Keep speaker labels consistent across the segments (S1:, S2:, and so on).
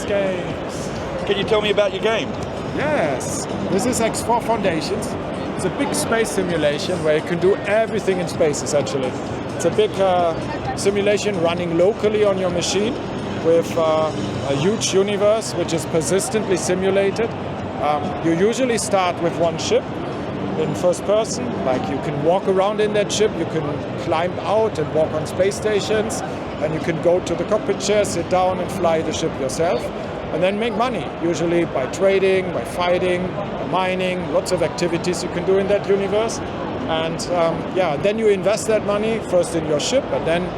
S1: PAX games.
S2: Can you tell me about your game?
S1: Yes, this is X4 Foundations. It's a big space simulation where you can do everything in space, essentially. It's a big simulation running locally on your machine with a huge universe which is persistently simulated. You usually start with one ship in first person, like you can walk around in that ship, you can climb out and walk on space stations, and you can go to the cockpit chair, sit down and fly the ship yourself, and then make money, usually by trading, by fighting, by mining, lots of activities you can do in that universe. And then you invest that money first in your ship, and then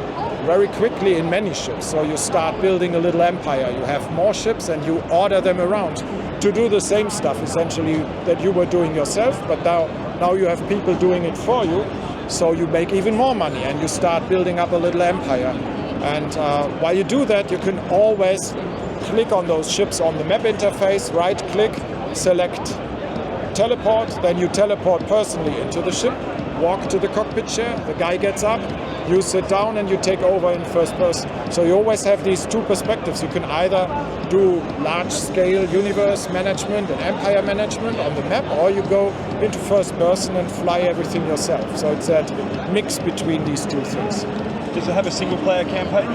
S1: very quickly in many ships. So you start building a little empire. You have more ships and you order them around to do the same stuff essentially that you were doing yourself, but now you have people doing it for you, so you make even more money and you start building up a little empire. And while you do that, you can always click on those ships on the map interface, right click, select teleport, then you teleport personally into the ship, walk to the cockpit chair, the guy gets up, you sit down and you take over in first person. So you always have these two perspectives. You can either do large-scale universe management and empire management on the map, or you go into first person and fly everything yourself. So it's that mix between these two things.
S2: Does it have a single-player campaign?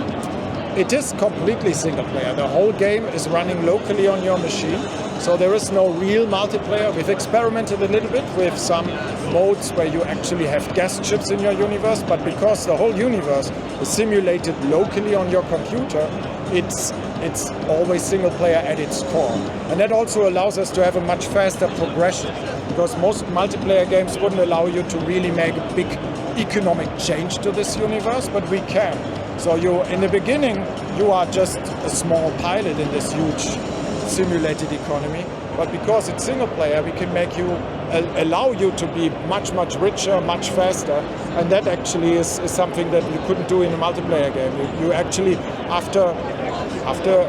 S1: It is completely single-player. The whole game is running locally on your machine. So there is no real multiplayer. We've experimented a little bit with some modes where you actually have guest ships in your universe, but because the whole universe is simulated locally on your computer, it's always single player at its core. And that also allows us to have a much faster progression, because most multiplayer games wouldn't allow you to really make a big economic change to this universe, but we can. So in the beginning, you are just a small pilot in this huge simulated economy, but because it's single player, we can allow you to be much richer, much faster, and that actually is something that you couldn't do in a multiplayer game. You actually, after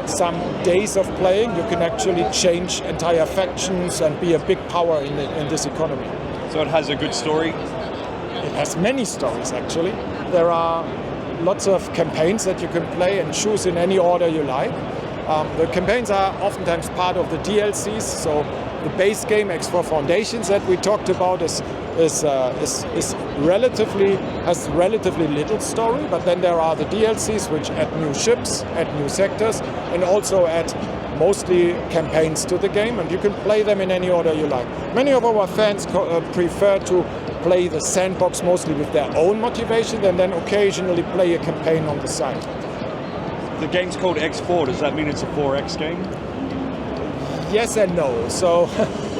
S1: some days of playing, you can actually change entire factions and be a big power in this economy.
S2: So it has a good story?
S1: It has many stories, actually. There are lots of campaigns that you can play and choose in any order you like. The campaigns are oftentimes part of the DLCs, so the base game X4 Foundations that we talked about has relatively little story, but then there are the DLCs which add new ships, add new sectors, and also add mostly campaigns to the game, and you can play them in any order you like. Many of our fans prefer to play the sandbox mostly with their own motivation and then occasionally play a campaign on the side.
S2: The game's called X4, does that mean it's a 4X game?
S1: Yes and no. So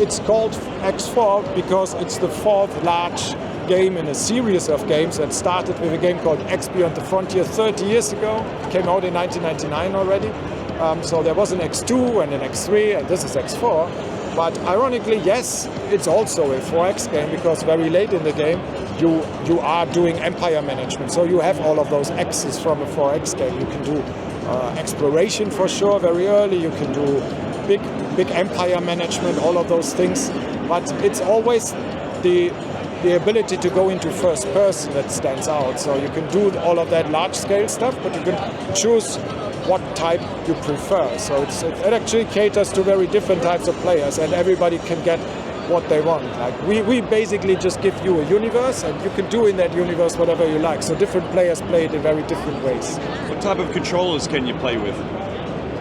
S1: it's called X4 because it's the fourth large game in a series of games that started with a game called X Beyond the Frontier 30 years ago. It came out in 1999 already. So there was an X2 and an X3, and this is X4. But ironically, yes, it's also a 4X game because very late in the game, you are doing empire management. So you have all of those X's from a 4X game. You can do exploration for sure very early. You can do big empire management, all of those things. But it's always the ability to go into first person that stands out. So you can do all of that large scale stuff, but you can choose what type you prefer. So it actually caters to very different types of players, and everybody can get what they want. Like we basically just give you a universe, and you can do in that universe whatever you like. So different players play it in very different ways.
S2: What type of controllers can you play with?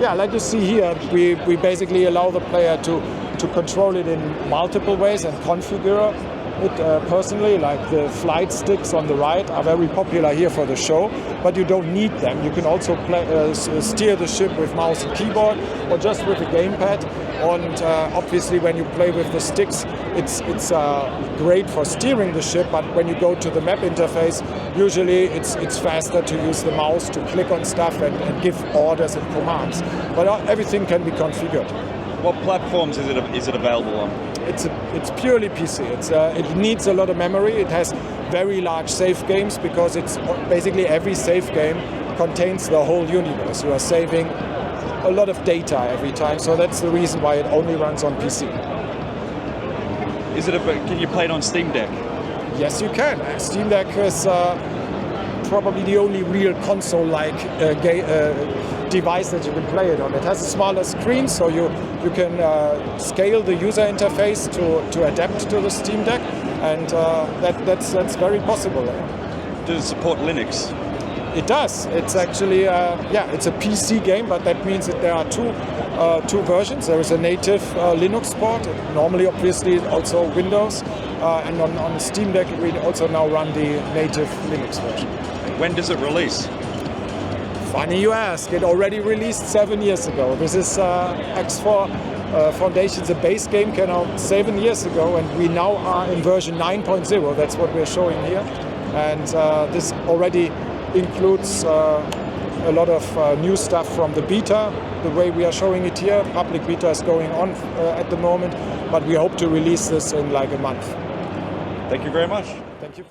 S1: Yeah, like you see here, we basically allow the player to control it in multiple ways and configure it personally. Like the flight sticks on the right are very popular here for the show, but you don't need them. You can also steer the ship with mouse and keyboard or just with a gamepad. And obviously when you play with the sticks, it's great for steering the ship, but when you go to the map interface, usually it's faster to use the mouse to click on stuff and give orders and commands. But everything can be configured.
S2: What platforms is it available on?
S1: It's purely PC. It needs a lot of memory. It has very large save games because it's basically every save game contains the whole universe. You are saving a lot of data every time, so that's the reason why it only runs on PC.
S2: Can you play it on Steam Deck?
S1: Yes, you can. Steam Deck is probably the only real console-like device that you can play it on. It has a smaller screen, so you can scale the user interface to adapt to the Steam Deck, and that's very possible.
S2: Does it support Linux?
S1: It does. It's actually it's a PC game, but that means that there are two versions. There is a native Linux port, normally obviously also Windows, and on Steam Deck we also now run the native Linux version.
S2: When does it release?
S1: Funny you ask. It already released 7 years ago. This is X4 Foundations. The base game came out 7 years ago, and we now are in version 9.0. That's what we're showing here, and this already includes a lot of new stuff from the beta, the way we are showing it here. Public beta is going on at the moment, but we hope to release this in like a month.
S2: Thank you very much.
S1: Thank you.